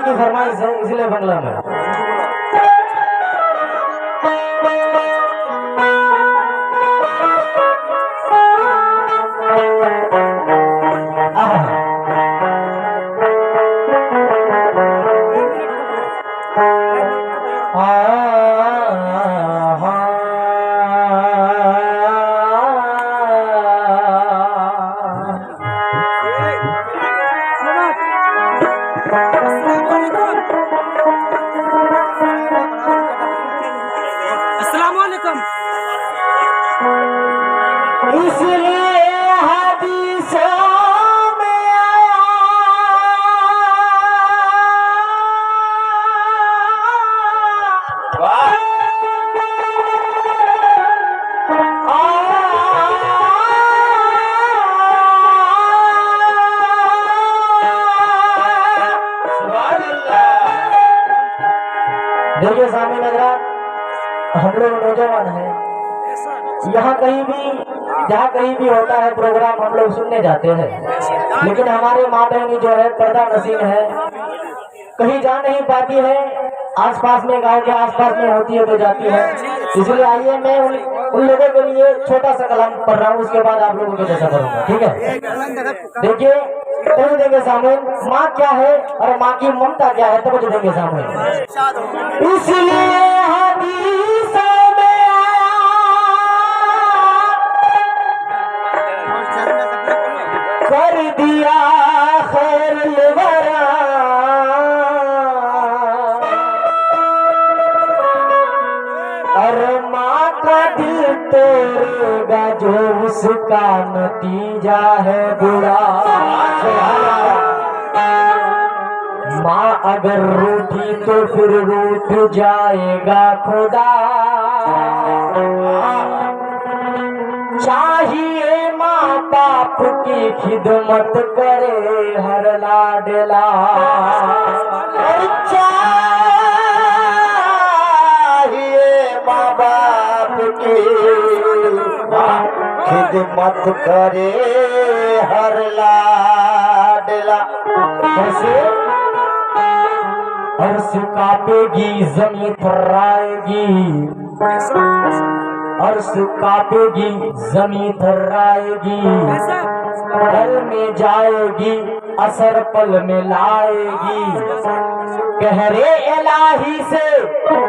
की फरमाइश है इसलिए बंगला में। अस्सलामुअलैकुम। इसलिए हदीसों में आया देखिए सामने नजर हम लोग नौजवान हैं, यहाँ कहीं भी जहाँ कहीं भी होता है प्रोग्राम हम लोग सुनने जाते हैं, लेकिन हमारे माँ बहनी जो है पर्दा नसीब है, कहीं जा नहीं पाती है, आसपास में गांव के आसपास में होती है तो जाती है। इसलिए आइए मैं उन लोगों के लिए छोटा सा कलाम पढ़ रहा हूँ, उसके बाद आप लोगों के जैसा करूँगा, ठीक है। देखिए तो देंगे सामने माँ क्या है और माँ की ममता क्या है, तो देंगे सामने। इसलिए हदीसों में आया कर दिया खैर वरा, और माँ का दिल तोड़ेगा जो उसका नतीजा है बुरा। माँ अगर रूठी तो फिर रूठ जाएगा खुदा, चाहिए माँ बाप की खिदमत करे हर लाडला, चाहिए माँ बाप की खिदमत करे हर लाडला। कैसे अर्श कांपेगी जमीन थर्राएगी, अर्श कांपेगी जमीन थर्राएगी, पल में जाएगी असर पल में लाएगी। कहरे इलाही से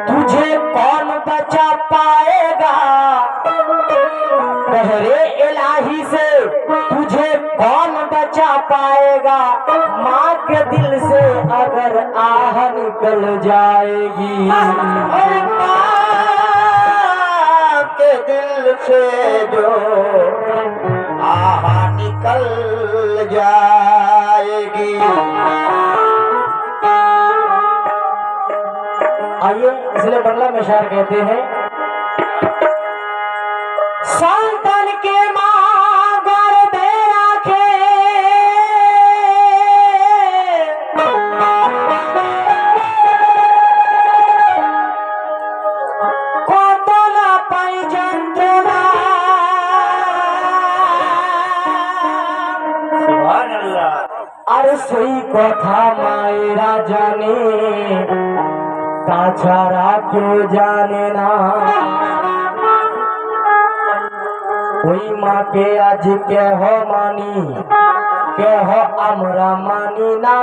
तुझे कौन बचा पाएगा, कहरे इलाही से तुझे कौन बचा पाएगा। माँ के दिल से अगर आह निकल जाएगी, और माँ के दिल से जो आह निकल जाएगी। आइए इसलिए बंगला में शायर कहते हैं, संतन के माँ गर्दे राखे কত না পাই যন্ত্রণা, সুবহানাল্লাহ। আর সেই কথা মায়েরা জানে, তাছাড়া কেউ জানে না। ওই মাকে আজ কেহ মানি, কেহ আমরা মানি না,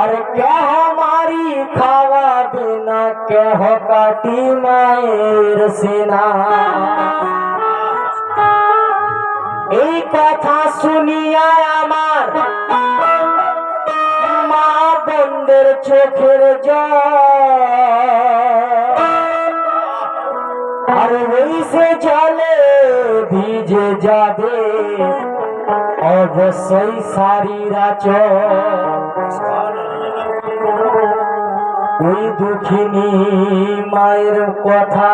আর কেহ মারি খাওয়া বিনা, কেহ কাটি মায়ের সিনা। এই কথা শুনিয়া আমার মা বোনদের চোখের জল, আর ওই সে জলে ভিজে যাবে অবশ্যই সারিরা চল। ওই দুঃখিনী মায়ের কথা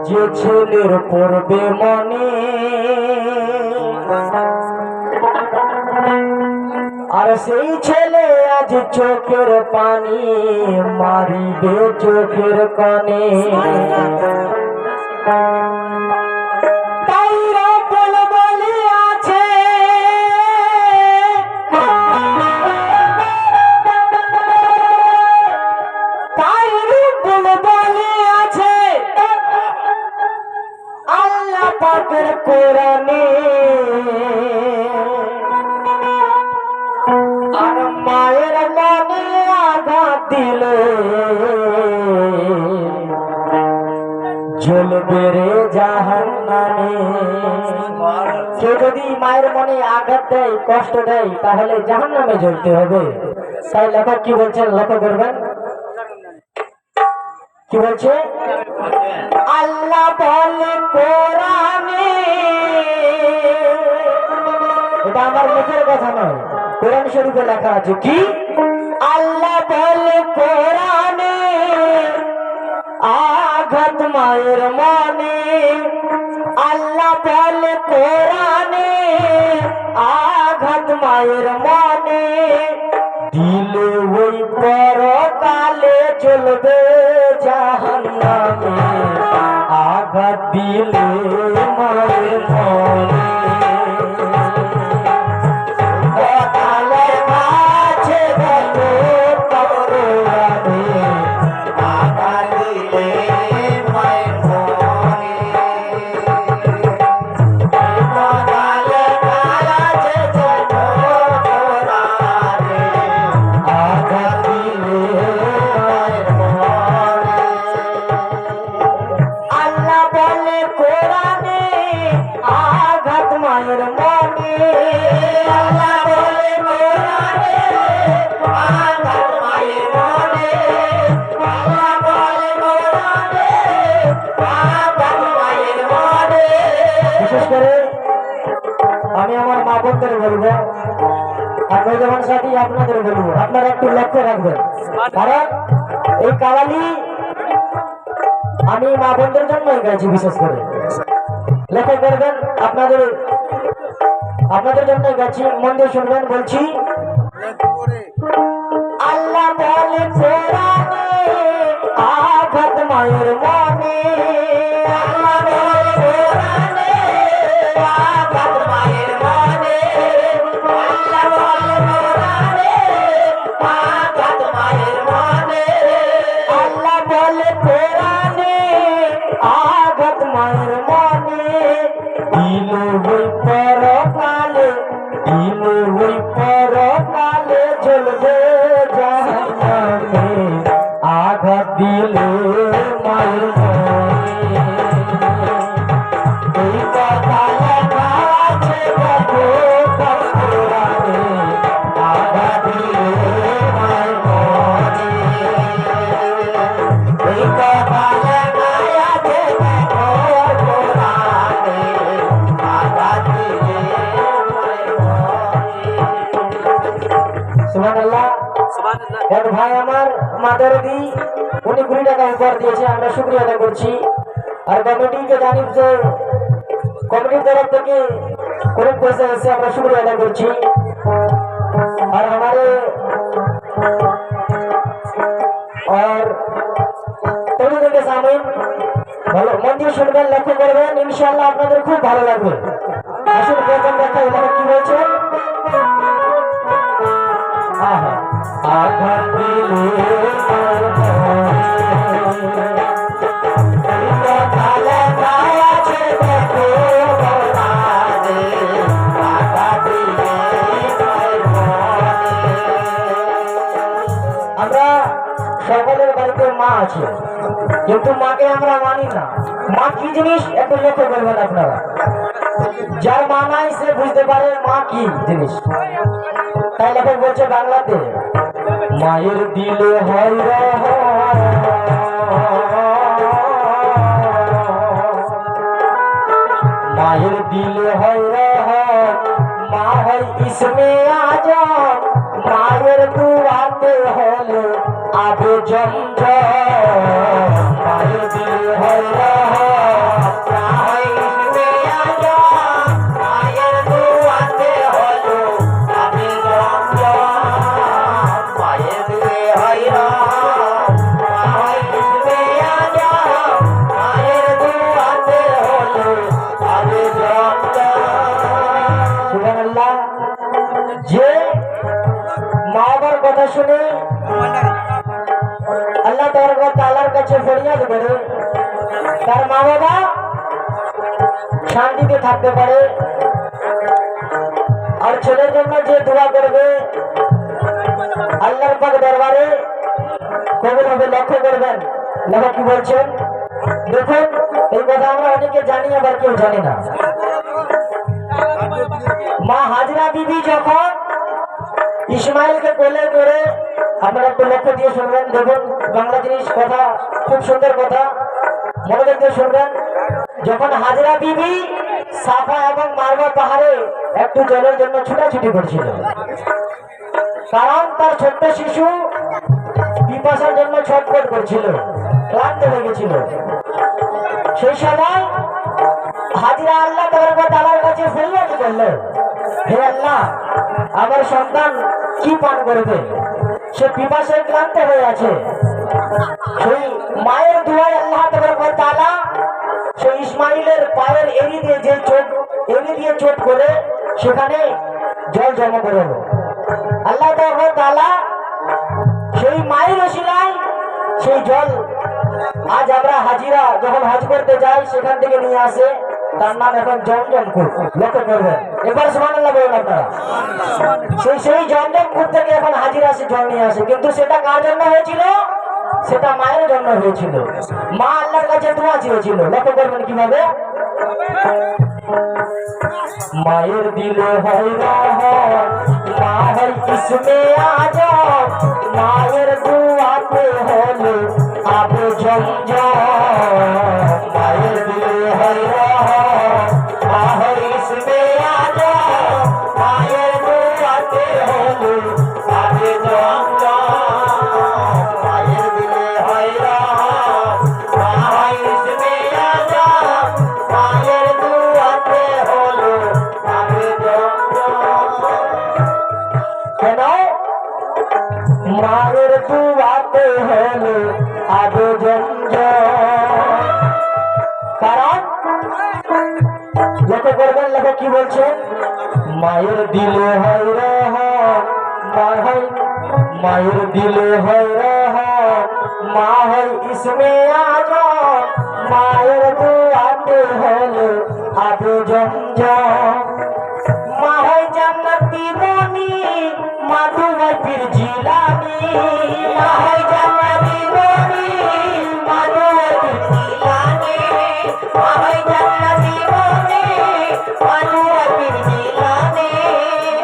যে ছেলের পড়বে মনে, আর সেই ছেলে আজ চোখের পানি মারিবে চোখের কনে। তাইরা বলে আছে দিলে জ্বলবে রে জাহান্নামে। কেউ যদি মায়ের মনে আঘাত দেয়, কষ্ট দেয়, তাহলে জাহান্নামে জ্বলতে হবে। তাই লেখক কি বলছেন, লক্ষ্য করবেন কি বলছে। আল্লাহ বলে কোরআনে, এটা আমার মুখের কথা নয়, কোরআন শরীফে লেখা আছে কি, আল্লাহ বলে কোরআনে আঘাত মায়ের মনে। আল্লাহ বলে কোরআনে আঘাত মায়ের মনে, দিলে ওই পরকালে চলবে জাহান্নামে। আঘাত দিলে মায়ের মনে, বিশেষ করে আমি আমার মা বোনদের বলবো, আর নৌজওয়ান সাথী আপনাদের বলবো, আপনারা একটু লক্ষ্য রাখবেন। কারণ এই কাওয়ালি আমি মা বোনদের জন্যই গাইছি, বিশেষ করে লক্ষ্য করবেন, আপনাদের জন্যই গাইছি। মন দিয়ে শুনবেন, বলছি আল্লাহ বলে কোরআনে আঘাত মায়ের মনে। আল্লাহ বলে কোরআনে আঘাত মায়ের মনে। আল্লাহ বলে কোরআনে আঘাত মায়ের মনে। আল্লাহ বলে কোরআনে আঘাত মায়ের মনে, দিলে ওই পরকালে, দিলে ওই পরকালে জ্বলবে জাহান্নামে। আঘাত দিলে মায়ের মনে, এই কথা লেখা আছে কোরআনে। আঘাত দিলে মায়ের মনে, এই কথা লেখা আছে কোরআনে। আঘাত দিলে মায়ের মনে। সুবহানাল্লাহ। এক ভাই আমার মাদারদি, উনি 20 টাকা উপহার দিয়েছে, আমরা শুকরিয়া আদায় করছি। আর কমিটিকে জানি যে কমিটির তরফ থেকে কোনো পয়সা এসে আমরা শুকরিয়া আদায় করছি। আর हमारे और তরুণ থেকে সামিন ভালো মন দিয়ে শুনবেন, লক্ষ্য করবেন, ইনশাআল্লাহ আপনাদের খুব ভালো লাগবে। আসুন প্রথম দেখা এখানে কি হয়েছে। আঘাত দিলে আমরা সকলের বাড়িতে মা আছে, কিন্তু মাকে আমরা মানি না। মা কি জিনিস একটু লক্ষ্য করবেন আপনারা। যার মা নাই সে বুঝতে পারে মা কি জিনিস। তাই লেখক বলছে বাংলাতে, মায়ের দিলে হয় মায়ের দিলে হয় মা হয় ইসমে আজম। মায়ের দুয়াতে হলে আবে জমজম। মায়ের দিলে হয় মা হয় ইসমে আজম। মায়ের দুয়াতে হলো আবে জমজম। মায়ের দিলে হয় মা হয় ইসমে আজম। মায়ের দুয়াতে হলো আবে জমজম। সুবহানাল্লাহ। যে মা বাবার কথা শুনে আল্লাহ তাআলার কাছে ফরিয়াদ করে তার মা বাবা শান্তিতে থাকতে পারে। আর ছেলের জন্য যে দোয়া করবে আল্লাহর পাক দরবারে কবুল হবে। লক্ষ্য করবেন লেখা কি বলছেন দেখুন। এই কথা আমরা অনেকে জানি আবার কেউ জানি না। মা হাজরা বিবি যখন ইসমাইলকে কোলে করে, আপনারা একটু লক্ষ্য দিয়ে শুনবেন। দেখুন বাংলা জিনিস, কথা খুব সুন্দর কথা, মনোযোগ দিয়ে শুনবেন। যখন হাজরা বিবি সাফা এবং মারওয়া পাহাড়ে একটু জলের জন্য ছুটাছুটি করছিল, কারণ তার ছোট্ট শিশু পিপাসার জন্য ছটফট করছিল, ক্লান্ত হয়ে গেছিল। সেই সময় হাজরা আল্লাহ তাআলার কাছে ফরিয়াদ করলো, হে আল্লাহ, আমার সন্তান কি পান করবে? সে পিপাসায় ক্লান্ত হয়ে আছে। সেই মায়ের দুয়ায় আল্লাহ তাআলা সেই ইসমাইলের পায়ের এড়ি দিয়ে যে চোট করে সেখানে জল জমা করে আল্লাহ তাআলা সেই মায়ের ওসিলায় সেই জল আজ আমরা হাজিরা যখন হজ করতে যাই সেখান থেকে নিয়ে আসে, তার নাম এখন জমজম কূপ। লক্ষ্য করবেন, এবার সুবহানাল্লাহ বলুন আপনারা। সেই জমজম কূপ থেকে এখন হাজিরা আসে জল নিয়ে আসে, কিন্তু সেটা কার জন্য হয়েছিল? সেটা মায়ের জন্য হয়েছিল। মা আল্লাহর কাছে দোয়া চেয়েছিল। লক্ষ্য করবেন কিভাবে, মায়ের দিলে হয় রহমত, মা হয় ইসমে আজম, মায়ের দুয়াতে হলো আবে জমজম। মায়ের দিলে হয় রহমত, মা হয় ইসমে আজম, মায়ের দুয়াতে হলো আবে জমজম। মায়ের দিলে হয় রহমত, মা হয় ইসমে আজম, মায়ের দুয়াতে হলো আবে জমজম। কেন? মায়ের দুয়াতে হলো আবে জমজম। কারণ লক্ষ্য করবেন লেখক কি বলছেন, মায়ের দিলে হয় রহমত, মায়ের দিলে হয় রহমত, মা হয় ইসমে আজম, মায়ের দুয়াতে হলো আবে জমজম। মা হয় জান্নাতি মনি, মাধু হয় পীর জিলানী, মা হয় জান্নাতি মনি, মাধু হয় পীর জিলানী, মা হয় জান্নাতি মনি, মাধু হয় পীর জিলানী,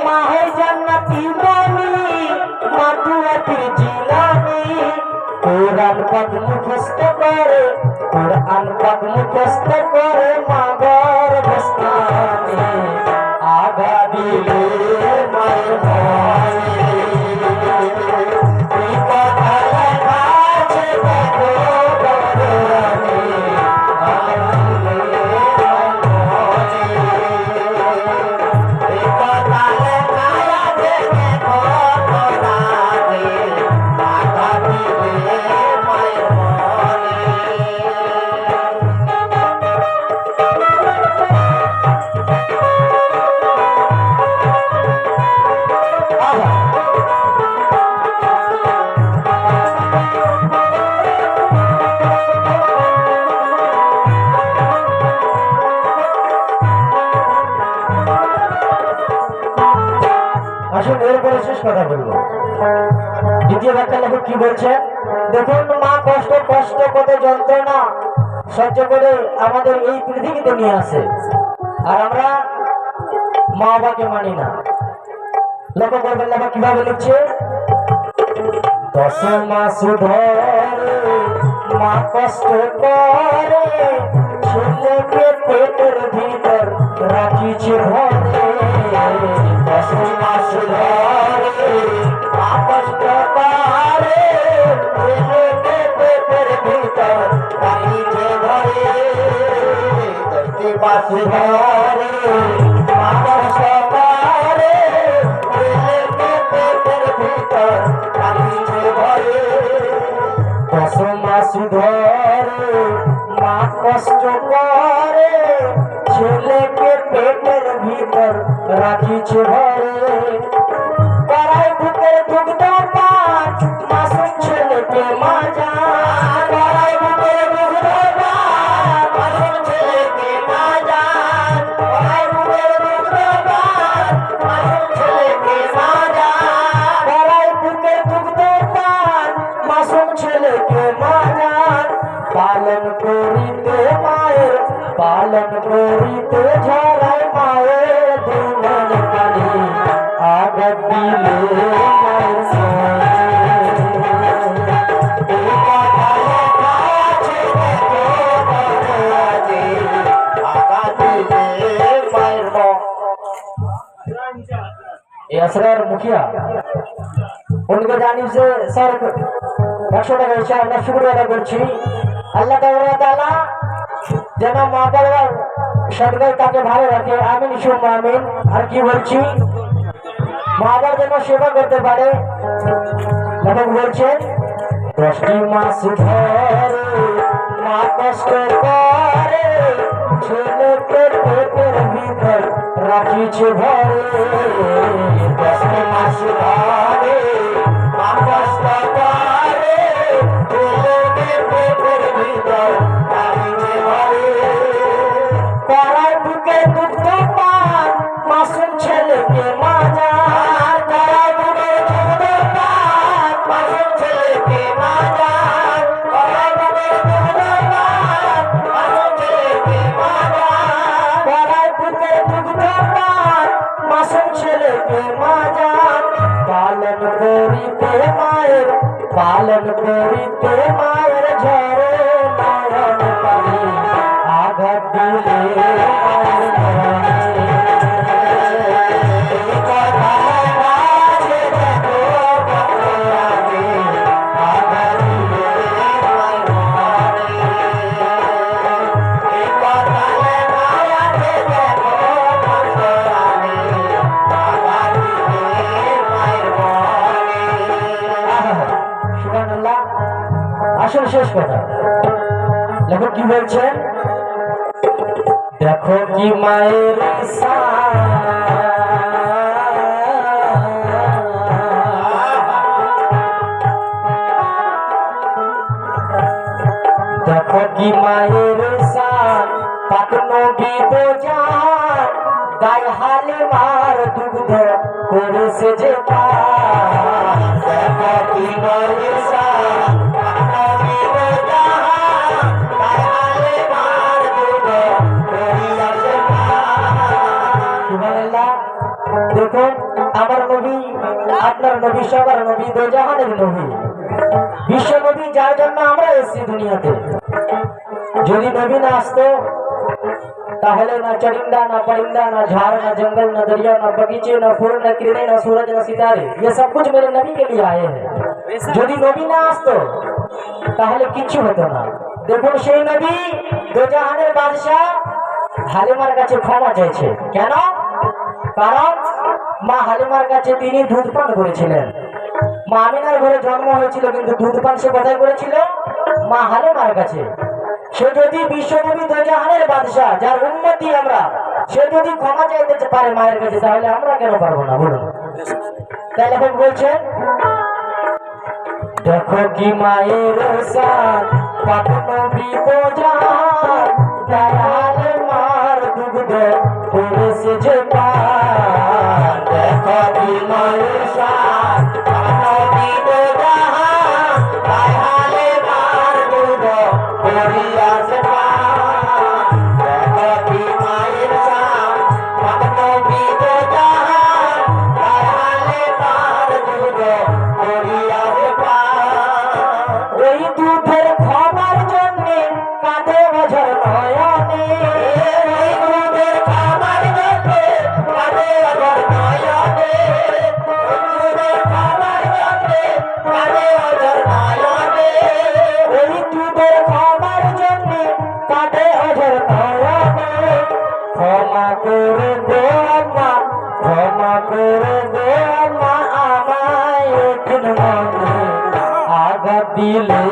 মা হয় জান্নাতি মনি, মাধু হয় পীর জিলানী। কোরআন পাক মুখস্থ করে, কোরআন পাক মুখস্থ করে মাগর বস্তানে আগা দিলে মায়ের মনে। এই কথা লেখা আছে দেখো কোরআনে, আগা দিলে মায়ের মনে। এই কথা লেখা আছে দেখো কোরআনে, আগা দিলে মায়ের মনে। আসুন এরপরে শেষ কথা বলবো। দ্বিতীয় ব্যাখ্যা লেখক কি বলছে দেখুন, মা কষ্ট কত যন্ত্রণা সহ্য করে আমাদের এই পৃথিবীতে নিয়ে আসে, আর আমরা মা বাবাকে মানি না। লক্ষ্য করবেন লেখক কিভাবে লিখছে, 10 মাস ধরে মা কষ্ট করে, ছেলেকে পেটের ভিতর রাখিছে ভরে। 10 মাস ধরে মা কষ্ট করে, ছেলেকে পেটের ভিতর রাখিছে ভরে। 10 মাস ধরে মা কষ্ট করে, ছেলেকে পেটের ভিতর রাখিছে ভরে। 10 মাস ধরে মা কষ্ট করে, ছেলেকে পেটের ভিতর রাখিছে ভরে। কড়াই বুকের দুগ্ধ পান, মাসুম ছেলেকে মাজা। কড়াই বুকের দুগ্ধ পান, মাসুম ছেলেকে মাজা। কড়াই বুকের দুগ্ধ পান, মাসুম ছেলেকে মাজা। কড়াই বুকের দুগ্ধ পান, মাসুম ये असगर मुखिया उनके जानिब से सर 100 টাকা হিসাবে আমরা শুকরিয়া আদায় করছি। আল্লাহ তাআলা যেন মা বাবার সদগায় তাকে ভালো রাখে, আমিন সুম্মা আমিন। আর কি বলছি, মা বাবার যেন সেবা করতে পারে। লেখক বলছেন 10টি মাস ধরে মা কষ্ট করে ছেলেকে পেটের ভিতর রাখিছে ভরে। 10টি মাস ধরে মা কষ্ট করে ছেলেকে পেটের ভিতর রাখিছে ভরে। কড়াই বুকে দুগ্ধ পান মাসুম ছেলেকে মাজা, কড়াই বুকে দুগ্ধ পান মাসুম ছেলেকে মাজা, কড়াই বুকে দুগ্ধ পান মাসুম ছেলেকে মাজা, কড়াই বুকে দুগ্ধ পান মাসুম ছেলেকে মাজা। পালন করিতে মায়ের, পালন করিতে মায়ের ঝরে নয়ন পানি, আঘাত দিলে মায়ের মরণে। আসল শেষ কথা লেখক কি বলছেন, দেখো কি মায়ের দেখো কি মায়ের সান পাক নবী বোঝান, গায়ে হালিমার দুগ্ধ করেছে যে পান। দেখো কি মায়ের সান পাক নবী বোঝান, গায়ে হালিমার দুগ্ধ করিয়াছে পান। সুবহানাল্লাহ। দেখুন আমার নবী, আপনার নবী, সবার নবী, দোজাহানের নবী, বিশ্ব নবী, যার জন্য আমরা এসেছি দুনিয়াতে। যদি নবী না আসতো তাহলে ना चरिंदा, ना परिंदा, ना झाड़, ना जंगल, ना दरिया, ना बगीचे, ना फूल, ना किरणें, ना सूरज, ना सितारे, ये सब कुछ मेरे नबी के लिए आए हैं। যদি নবী না আসতো তাহলে কিচ্ছু হতো না। দেখুন সেই নবী দোজাহানের বাদশা হালিমার কাছে ক্ষমা চাইছে। কেন? কারণ মা হালিমার কাছে তিনি দুধ পান করেছিলেন। মা আমিনার ঘরে জন্ম হয়েছিল, কিন্তু দুধ পান সে কোথায় করেছিল? মা হালিমার কাছে। সে যদি বিশ্বনবী দোজাহানের বাদশাহ, যার উম্মতি আমরা, সে যদি ক্ষমা চাইতে পারে মায়ের কাছে, তাহলে আমরা কেন পারবো না বলুন? তাই লেখক বলছেন, দেখো কি মায়ের সান পাক নবী দোজাহান, দয়াল মার দুগ্ধ করেছে যে পান। দেখো কি মায়ের সান পাক নবী দোজাহান, দয়াল মার দুগ্ধ করিয়াছে পান। দেখো কি মায়ের সান পাক নবী দোজাহান, দয়াল মার দুগ্ধ করিয়াছে পান। ওই দুধের খাবার জন্যে কাঁদে অঝর নয়নে, ওই দুধের খাবার জন্যে কাঁদে অঝর নয়নে, ওই দুধের খাবার জন্যে কাঁদে অঝর নয়নে, ওই দুধের খাবার জন্যে কাঁদে অঝর নয়নে। ক্ষমা করে দে মা, ক্ষমা করে দে মা, আমায় একদিন মনে আঘাত দিলে